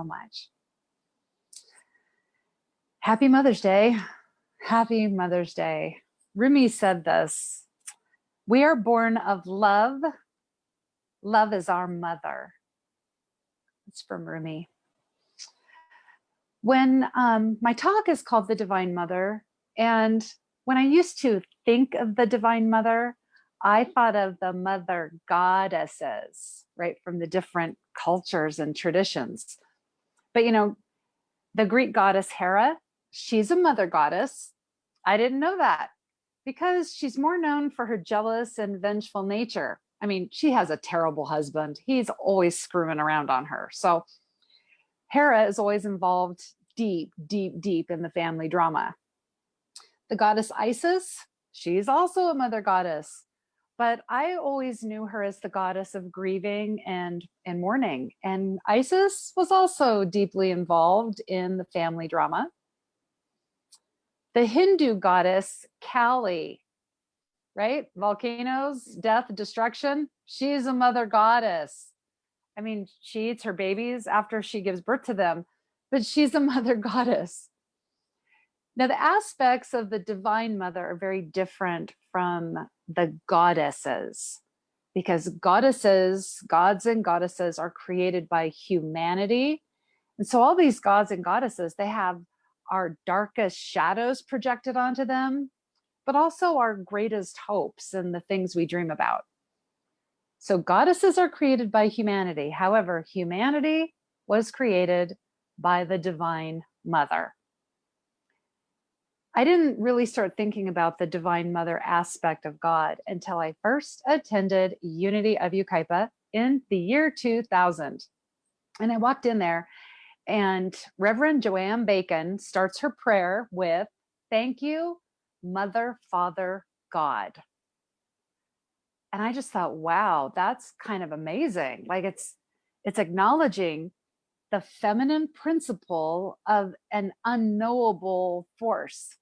much. Happy Mother's Day. Happy Mother's Day. Rumi said this: we are born of love. Love is our mother. It's from Rumi. When my talk is called The Divine Mother, and when I used to think of the Divine Mother, I thought of the mother goddesses, right, from the different cultures and traditions. But you know, the Greek goddess Hera, she's a mother goddess. I didn't know that because she's more known for her jealous and vengeful nature. I mean, she has a terrible husband. He's always screwing around on her. So Hera is always involved deep, deep, deep in the family drama. The goddess Isis, she's also a mother goddess, but I always knew her as the goddess of grieving and mourning. And Isis was also deeply involved in the family drama. The Hindu goddess Kali, right? Volcanoes, death, destruction. She's a mother goddess. I mean, she eats her babies after she gives birth to them, but she's a mother goddess. Now, the aspects of the Divine Mother are very different from the goddesses, because goddesses, gods and goddesses, are created by humanity. And so all these gods and goddesses, they have our darkest shadows projected onto them, but also our greatest hopes and the things we dream about. So goddesses are created by humanity. However, humanity was created by the Divine Mother. I didn't really start thinking about the Divine Mother aspect of God until I first attended Unity of Yucaipa in the year 2000. And I walked in there, and Reverend Joanne Bacon starts her prayer with, "Thank you, Mother, Father, God." And I just thought, wow, that's kind of amazing. Like it's acknowledging the feminine principle of an unknowable force,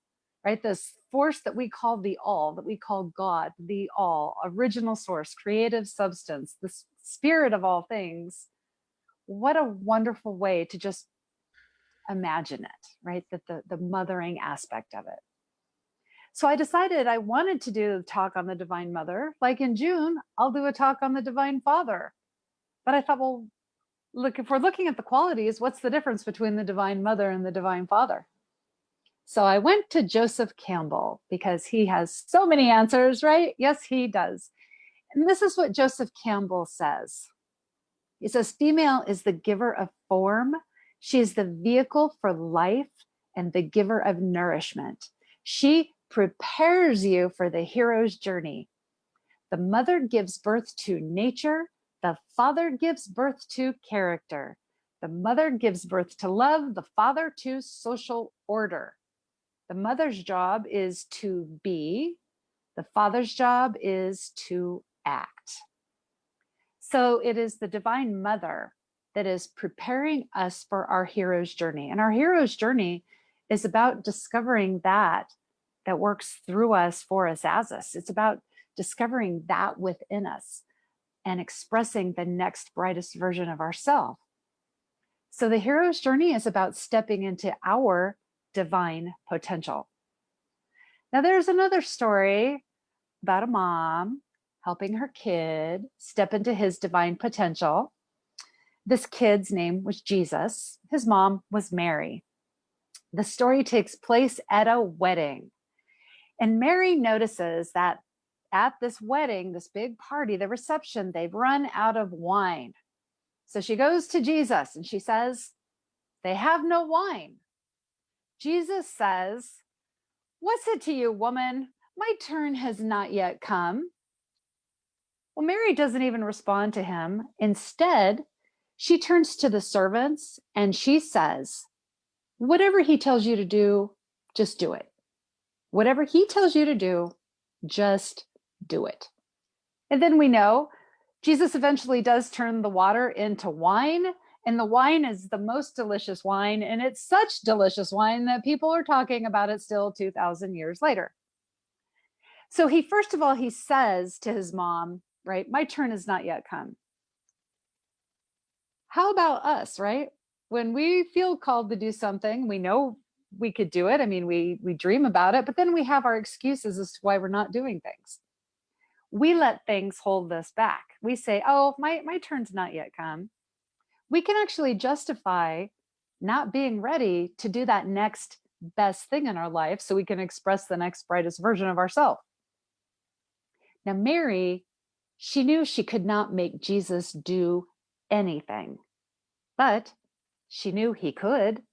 right? This force that we call the all, that we call God, the all, original source, creative substance, the spirit of all things. What a wonderful way to just imagine it, right? That the mothering aspect of it. So I decided I wanted to do a talk on the Divine Mother. Like in June, I'll do a talk on the Divine Father. But I thought, well, look, if we're looking at the qualities, what's the difference between the Divine Mother and the Divine Father? So I went to Joseph Campbell because he has so many answers, right? Yes, he does. And this is what Joseph Campbell says. He says, female is the giver of form. She is the vehicle for life and the giver of nourishment. She prepares you for the hero's journey. The mother gives birth to nature. The father gives birth to character. The mother gives birth to love. The father to social order. The mother's job is to be. The father's job is to act. So it is the Divine Mother that is preparing us for our hero's journey. And our hero's journey is about discovering that works through us, for us, as us. It's about discovering that within us and expressing the next brightest version of ourselves. So the hero's journey is about stepping into our divine potential. Now there's another story about a mom helping her kid step into his divine potential. This kid's name was Jesus. His mom was Mary. The story takes place at a wedding. And Mary notices that at this wedding, this big party, the reception, they've run out of wine. So she goes to Jesus and she says, "They have no wine." Jesus says, "What's it to you, woman? My turn has not yet come." Well, Mary doesn't even respond to him. Instead, she turns to the servants and she says, "Whatever he tells you to do, just do it. Whatever he tells you to do, just do it." And then we know Jesus eventually does turn the water into wine, and the wine is the most delicious wine, and it's such delicious wine that people are talking about it still 2,000 years later. So he, first of all, he says to his mom, right, "My turn has not yet come." How about us, right? when we feel called to do something, we know we could do it. I mean, we dream about it, but then we have our excuses as to why we're not doing things. We let things hold us back. We say, "Oh, my turn's not yet come." We can actually justify not being ready to do that next best thing in our life so we can express the next brightest version of ourselves. Now, Mary, she knew she could not make Jesus do anything, but she knew he could.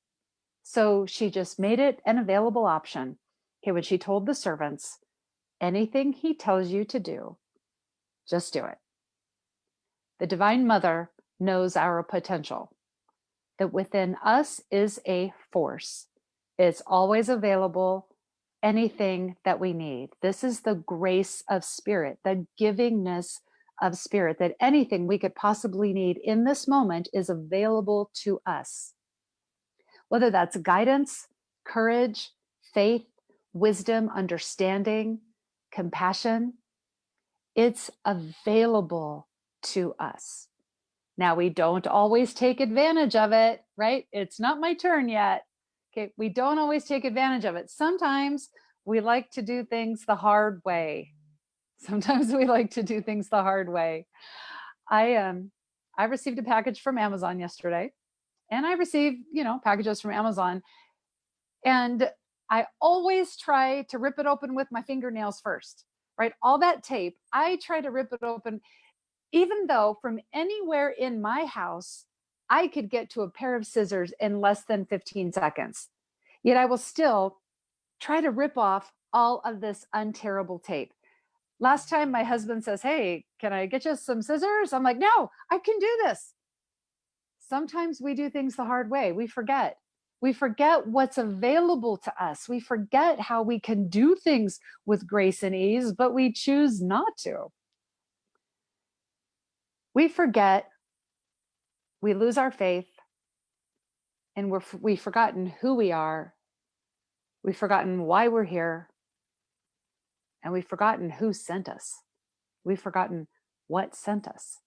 So she just made it an available option. Okay, when she told the servants, anything he tells you to do, just do it. The Divine Mother knows our potential, that within us is a force. It's always available, anything that we need. This is the grace of spirit, the givingness of spirit, that anything we could possibly need in this moment is available to us. Whether that's guidance, courage, faith, wisdom, understanding, compassion, it's available to us. Now, we don't always take advantage of it, right? It's not my turn yet. Okay, we don't always take advantage of it. Sometimes we like to do things the hard way. Sometimes we like to do things the hard way. I received a package from Amazon yesterday, and I receive, packages from Amazon, and I always try to rip it open with my fingernails first, right? All that tape, I try to rip it open, even though from anywhere in my house, I could get to a pair of scissors in less than 15 seconds. Yet I will still try to rip off all of this unterrible tape. Last time my husband says, "Hey, can I get you some scissors?" I'm like, "No, I can do this." Sometimes we do things the hard way. We forget. We forget what's available to us. We forget how we can do things with grace and ease, but we choose not to. We forget, we lose our faith, and we've forgotten who we are. We've forgotten why we're here, and we've forgotten who sent us. We've forgotten what sent us.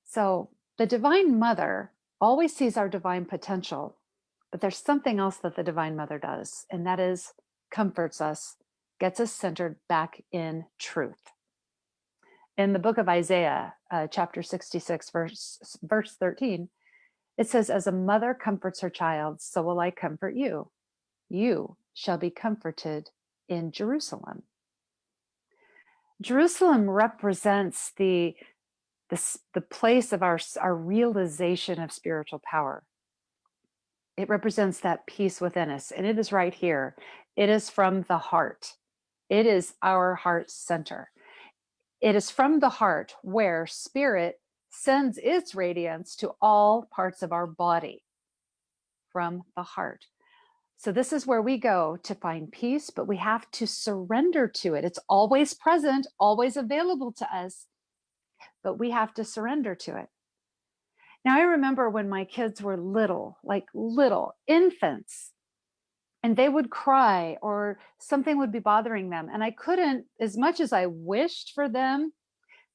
So the Divine Mother always sees our divine potential, but there's something else that the Divine Mother does, and that is comforts us, gets us centered back in truth. In the book of Isaiah, chapter 66, verse 13, it says, "As a mother comforts her child, so will I comfort you. You shall be comforted in Jerusalem." Jerusalem represents the place of our realization of spiritual power. It represents that peace within us, and it is right here. It is from the heart. It is our heart center. It is from the heart where spirit sends its radiance to all parts of our body, from the heart. So this is where we go to find peace, but we have to surrender to it. It's always present, always available to us, but we have to surrender to it. Now, I remember when my kids were little, like little infants, and they would cry or something would be bothering them. And I couldn't, as much as I wished for them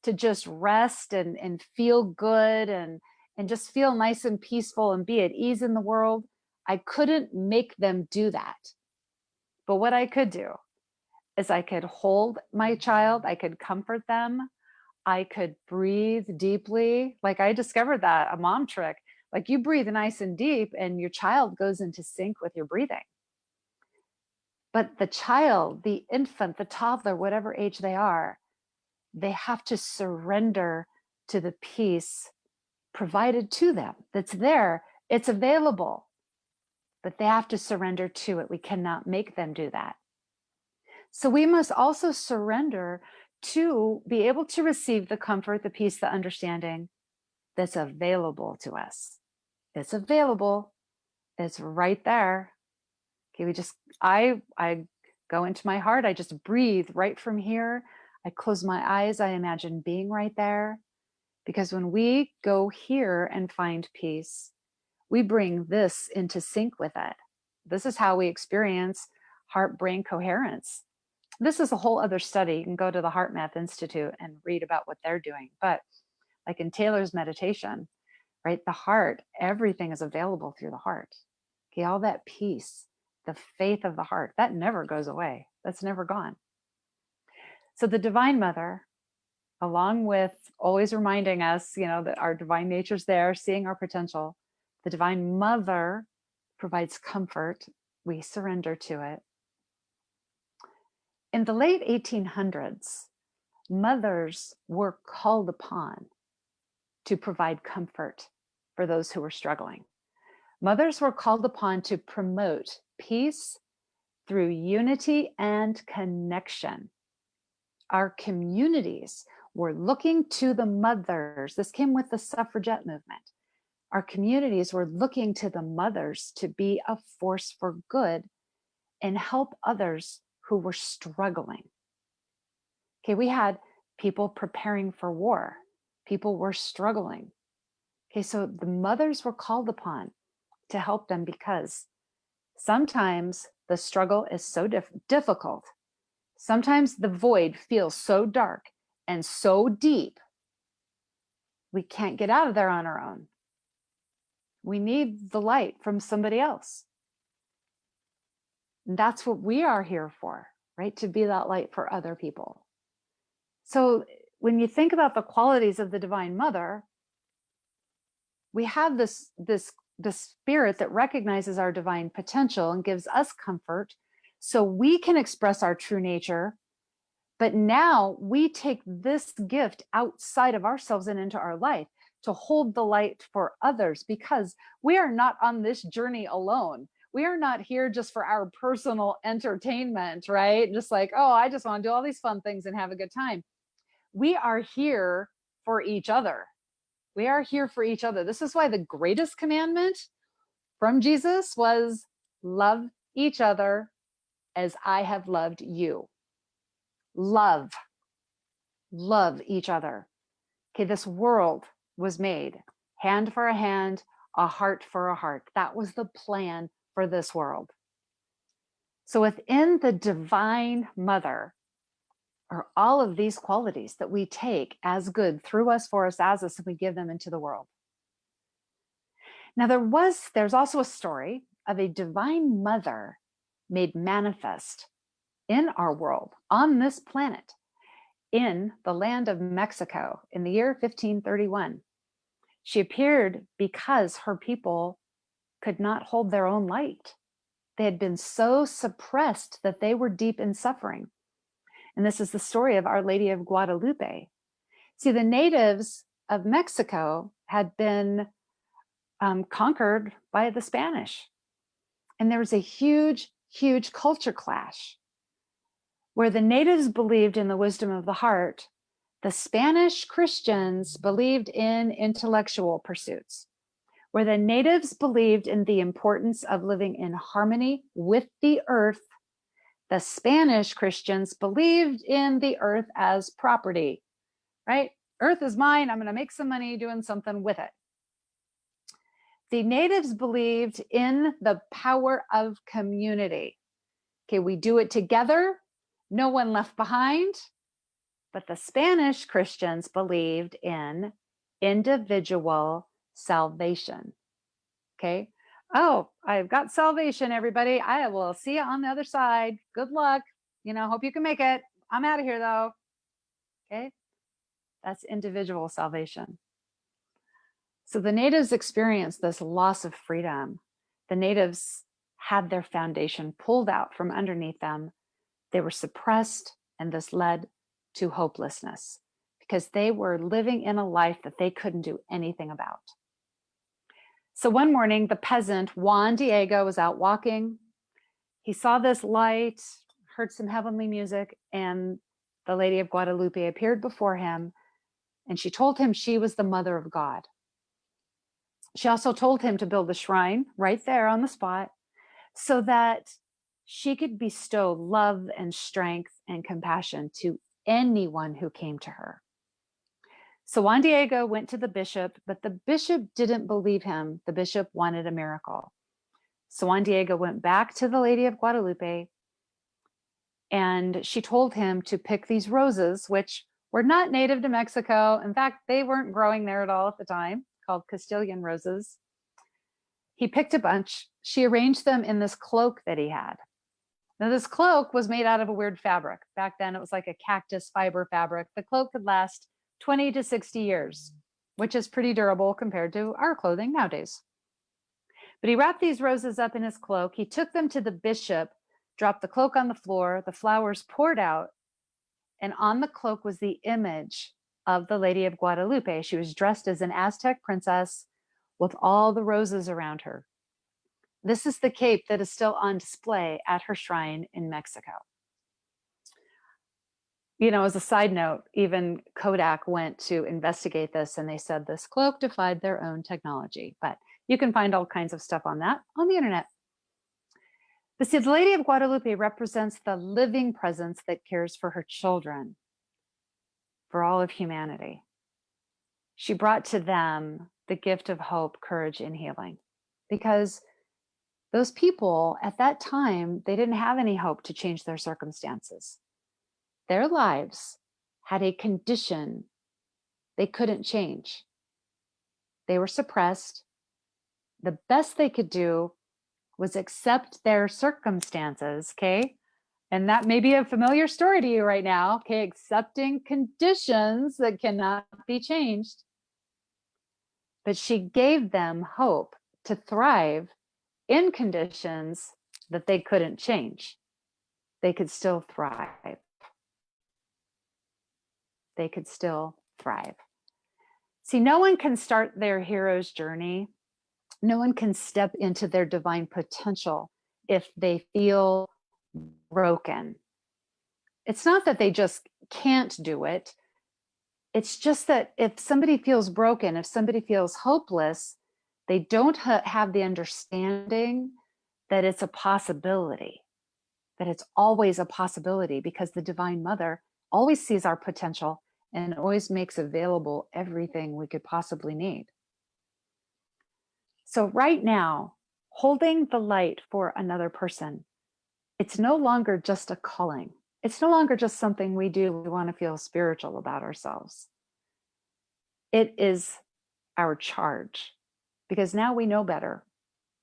to just rest and feel good and just feel nice and peaceful and be at ease in the world, I couldn't make them do that. But what I could do is I could hold my child, I could comfort them, I could breathe deeply. Like, I discovered that, a mom trick. Like, you breathe nice and deep and your child goes into sync with your breathing. But the child, the infant, the toddler, whatever age they are, they have to surrender to the peace provided to them. That's there, it's available, but they have to surrender to it. We cannot make them do that. So we must also surrender to be able to receive the comfort, the peace, the understanding that's available to us. It's available. It's right there. Okay, I go into my heart. I just breathe right from here. I close my eyes. I imagine being right there. Because when we go here and find peace, we bring this into sync with it. This is how we experience heart-brain coherence. This is a whole other study. You can go to the Heart Math Institute and read about what they're doing. But like in Taylor's meditation, right? The heart, everything is available through the heart. Okay, all that peace, the faith of the heart, that never goes away. That's never gone. So the Divine Mother, along with always reminding us, that our divine nature's there, seeing our potential, the Divine Mother provides comfort. We surrender to it. In the late 1800s, mothers were called upon to provide comfort for those who were struggling. Mothers were called upon to promote peace through unity and connection. Our communities were looking to the mothers. This came with the suffragette movement. Our communities were looking to the mothers to be a force for good and help others who were struggling. Okay, we had people preparing for war. People were struggling. Okay, so the mothers were called upon to help them because sometimes the struggle is so difficult. Sometimes the void feels so dark and so deep, we can't get out of there on our own. We need the light from somebody else. And that's what we are here for, right? To be that light for other people. So when you think about the qualities of the Divine Mother, we have this spirit that recognizes our divine potential and gives us comfort so we can express our true nature. But now we take this gift outside of ourselves and into our life to hold the light for others, because we are not on this journey alone. We are not here just for our personal entertainment, right? Just like, oh, I just want to do all these fun things and have a good time. We are here for each other. We are here for each other. This is why the greatest commandment from Jesus was love each other as I have loved you. Love each other. Okay, this world was made hand for a hand, a heart for a heart. That was the plan for this world. So within the Divine Mother are all of these qualities that we take as good through us, for us, as us, and we give them into the world. Now there's also a story of a Divine Mother made manifest in our world, on this planet, in the land of Mexico in the year 1531. She appeared because her people could not hold their own light. They had been so suppressed that they were deep in suffering. And this is the story of Our Lady of Guadalupe. See, the natives of Mexico had been conquered by the Spanish. And there was a huge, huge culture clash where the natives believed in the wisdom of the heart. The Spanish Christians believed in intellectual pursuits. Where the natives believed in the importance of living in harmony with the earth, the Spanish Christians believed in the earth as property, right? Earth is mine. I'm going to make some money doing something with it. The natives believed in the power of community. Okay, we do it together, no one left behind. But the Spanish Christians believed in individual salvation. Okay. Oh, I've got salvation, everybody. I will see you on the other side. Good luck. Hope you can make it. I'm out of here though. Okay. That's individual salvation. So the natives experienced this loss of freedom. The natives had their foundation pulled out from underneath them. They were suppressed, and this led to hopelessness because they were living in a life that they couldn't do anything about. So one morning, the peasant, Juan Diego, was out walking. He saw this light, heard some heavenly music, and the Lady of Guadalupe appeared before him, and she told him she was the Mother of God. She also told him to build a shrine right there on the spot so that she could bestow love and strength and compassion to anyone who came to her. So Juan Diego went to the bishop, but the bishop didn't believe him. The bishop wanted a miracle. So Juan Diego went back to the Lady of Guadalupe, and she told him to pick these roses, which were not native to Mexico. In fact, they weren't growing there at all at the time, called Castilian roses. He picked a bunch. She arranged them in this cloak that he had. Now, this cloak was made out of a weird fabric. Back then, it was like a cactus fiber fabric. The cloak could last 20 to 60 years, which is pretty durable compared to our clothing nowadays. But he wrapped these roses up in his cloak. He took them to the bishop, dropped the cloak on the floor. The flowers poured out. And on the cloak was the image of the Lady of Guadalupe. She was dressed as an Aztec princess with all the roses around her. This is the cape that is still on display at her shrine in Mexico. You know, as a side note, even Kodak went to investigate this, and they said this cloak defied their own technology. But you can find all kinds of stuff on that on the internet. But see, the Lady of Guadalupe represents the living presence that cares for her children, for all of humanity. She brought to them the gift of hope, courage, and healing. Because those people at that time, they didn't have any hope to change their circumstances. Their lives had a condition they couldn't change. They were suppressed. The best they could do was accept their circumstances, okay? And that may be a familiar story to you right now, okay? Accepting conditions that cannot be changed. But she gave them hope to thrive in conditions that they couldn't change. They could still thrive. They could still thrive. See, no one can start their hero's journey. No one can step into their divine potential if they feel broken. It's not that they just can't do it. It's just that if somebody feels broken, if somebody feels hopeless, they don't have the understanding that it's a possibility, that it's always a possibility, because the Divine Mother always sees our potential and always makes available everything we could possibly need. So right now, holding the light for another person, it's no longer just a calling. It's no longer just something we do. We want to feel spiritual about ourselves. It is our charge, because now we know better,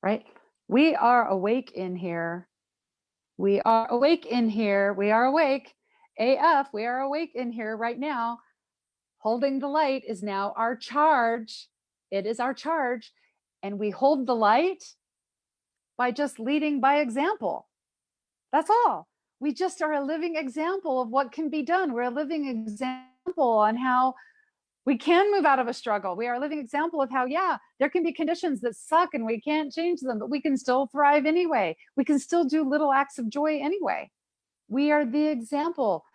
right? We are awake in here. We are awake in here. We are awake. AF, we are awake in here right now. Holding the light is now our charge. It is our charge. And we hold the light by just leading by example. That's all. We just are a living example of what can be done. We're a living example on how we can move out of a struggle. We are a living example of how, yeah, there can be conditions that suck and we can't change them, but we can still thrive anyway. We can still do little acts of joy anyway. We are the example.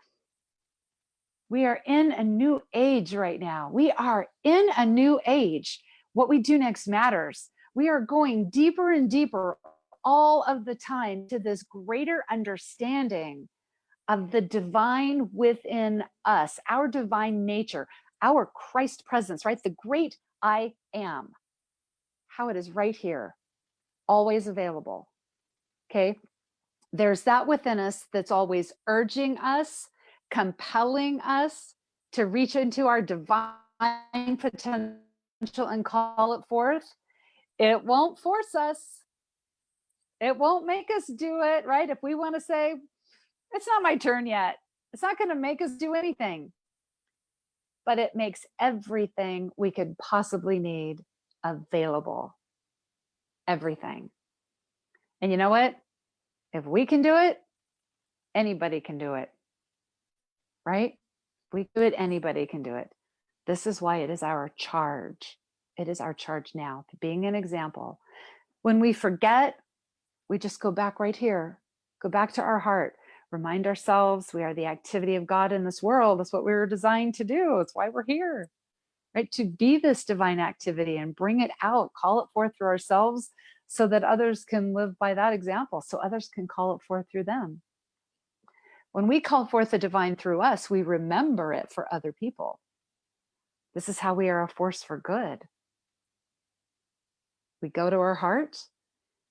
We are in a new age right now. We are in a new age. What we do next matters. We are going deeper and deeper all of the time to this greater understanding of the divine within us, our divine nature, our Christ presence, right? The great I am, how it is right here, always available, okay? There's that within us that's always urging us, compelling us to reach into our divine potential and call it forth. It won't force us. It won't make us do it, right? If we want to say, it's not my turn yet, it's not going to make us do anything. But it makes everything we could possibly need available. Everything. And you know what? If we can do it, anybody can do it. Right? If we do it, anybody can do it. This is why it is our charge. It is our charge now, to being an example. When we forget, we just go back right here. Go back to our heart. Remind ourselves we are the activity of God in this world. That's what we were designed to do. It's why we're here, right? To be this divine activity and bring it out, call it forth through ourselves so that others can live by that example, so others can call it forth through them. When we call forth the divine through us, we remember it for other people. This is how we are a force for good. We go to our heart,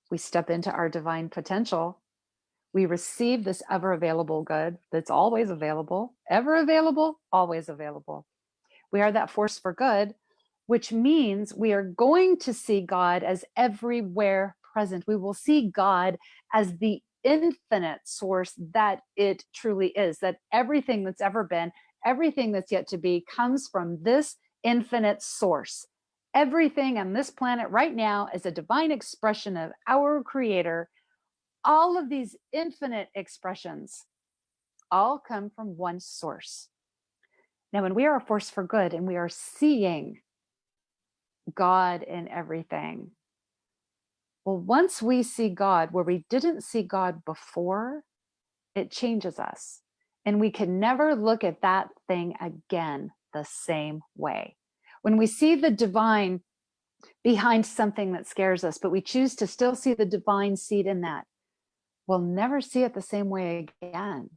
we step into our divine potential, we receive this ever available good that's always available, ever available, always available. We are that force for good. which means we are going to see God as everywhere present. We will see God as the infinite source that it truly is, that everything that's ever been, everything that's yet to be comes from this infinite source. Everything on this planet right now is a divine expression of our Creator. All of these infinite expressions all come from one source. Now, when we are a force for good and we are seeing God in everything, well, once we see God where we didn't see God before, it changes us. And we can never look at that thing again the same way. When we see the divine behind something that scares us, but we choose to still see the divine seed in that, we'll never see it the same way again.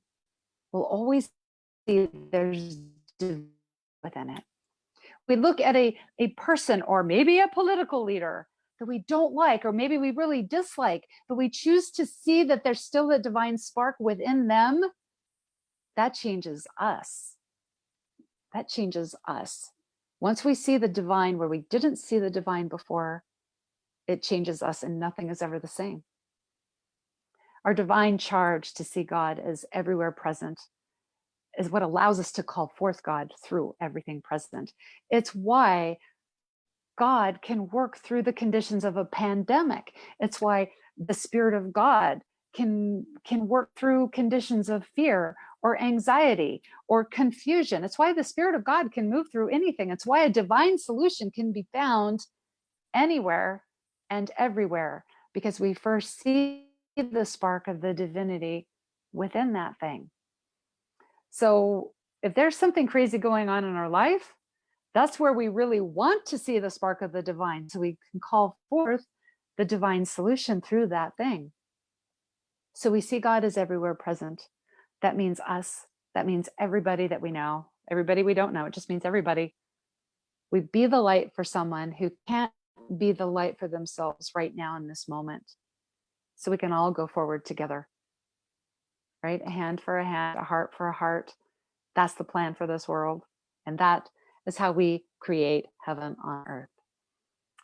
We'll always see there's divinity within it. We look at a person or maybe a political leader that we don't like, or maybe we really dislike, but we choose to see that there's still a divine spark within them. That changes us. That changes us. Once we see the divine where we didn't see the divine before, it changes us and nothing is ever the same. Our divine charge to see God as everywhere present is what allows us to call forth God through everything present. It's why God can work through the conditions of a pandemic. It's why the Spirit of God can work through conditions of fear or anxiety or confusion. It's why the Spirit of God can move through anything. It's why a divine solution can be found anywhere and everywhere, because we first see the spark of the divinity within that thing. So if there's something crazy going on in our life, that's where we really want to see the spark of the divine, so we can call forth the divine solution through that thing. So we see God as everywhere present. That means us. That means everybody that we know, everybody we don't know. It just means everybody. We be the light for someone who can't be the light for themselves right now in this moment. So we can all go forward together, right? A hand for a hand, a heart for a heart. That's the plan for this world. And that is how we create heaven on earth.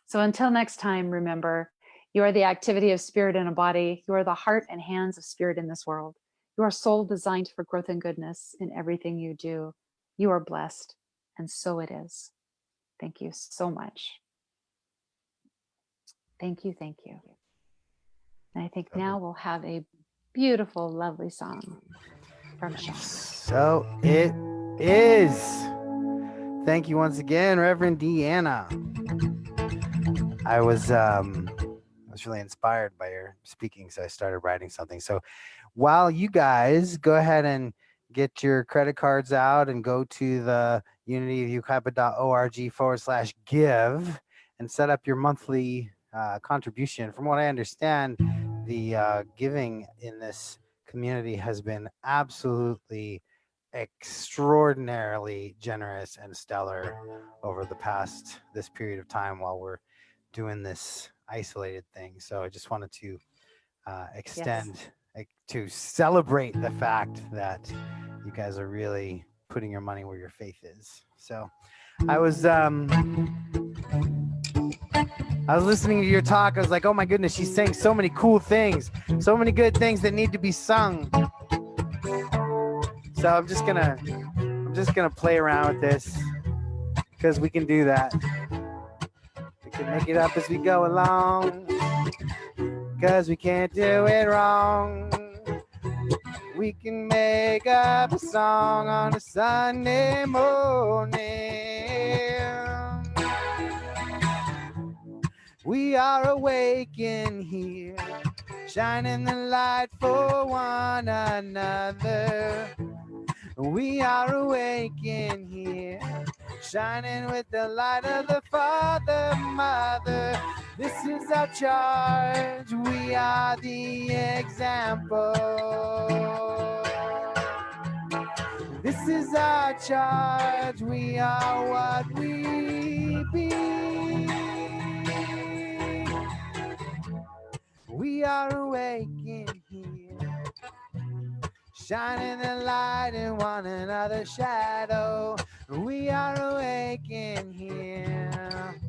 So until next time, remember, you are the activity of spirit in a body. You are the heart and hands of spirit in this world. You are soul designed for growth and goodness in everything you do. You are blessed, and so it is. Thank you so much. Thank you, thank you. And I think now we'll have a beautiful, lovely song from Shawn. So it is. Thank you once again, Reverend Deanna. I was really inspired by your speaking, so I started writing something. So while you guys go ahead and get your credit cards out and go to the unityofukaipa.org/give and set up your monthly contribution. From what I understand, the giving in this community has been absolutely extraordinarily generous and stellar over this period of time while we're doing this isolated thing. So I just wanted to extend to celebrate the fact that you guys are really putting your money where your faith is. So I was listening to your talk. I was like, oh my goodness, she's saying so many cool things, so many good things that need to be sung. So I'm just gonna play around with this because we can do that. We can make it up as we go along because we can't do it wrong. We can make up a song on a Sunday morning. We are awakened here, shining the light for one another. We are awakened here, shining with the light of the Father, Mother. This is our charge. We are the example. This is our charge. We are what we be. We are awakened here, shining the light in one another's shadow. We are awake in here,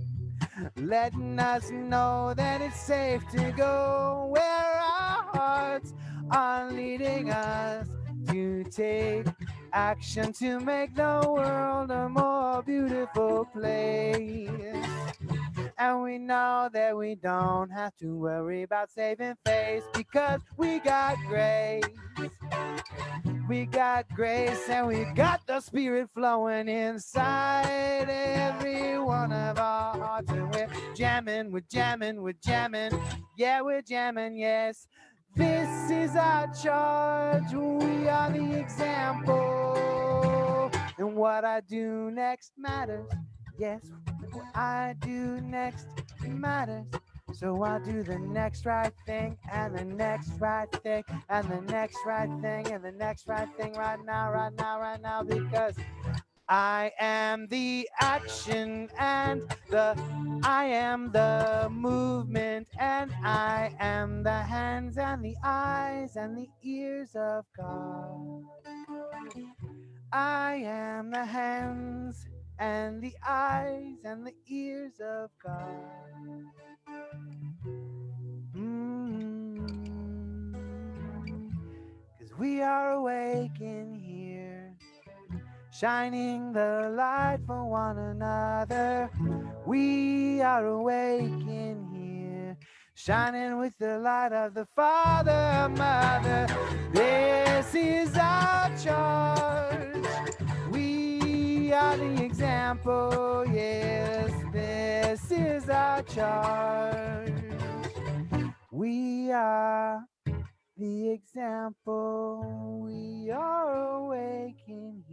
letting us know that it's safe to go where our hearts are leading us to take action to make the world a more beautiful place. And we know that we don't have to worry about saving face because we got grace. We got grace and we got the spirit flowing inside every one of our hearts. And we're jamming, we're jamming, we're jamming. Yeah, we're jamming, yes. This is our charge. We are the example. And what I do next matters. Yes, what I do next matters. So I'll do the next right thing and the next right thing and the next right thing and the next right thing right now, right now, right now, because I am the action and I am the movement and I am the hands and the eyes and the ears of God. I am the hands and the eyes and the ears of God. Cause we are awake in here, shining the light for one another. We are awake in here, shining with the light of the Father, Mother. This is our charge. We are the example, yes, this is our charge. We are the example. We are awake in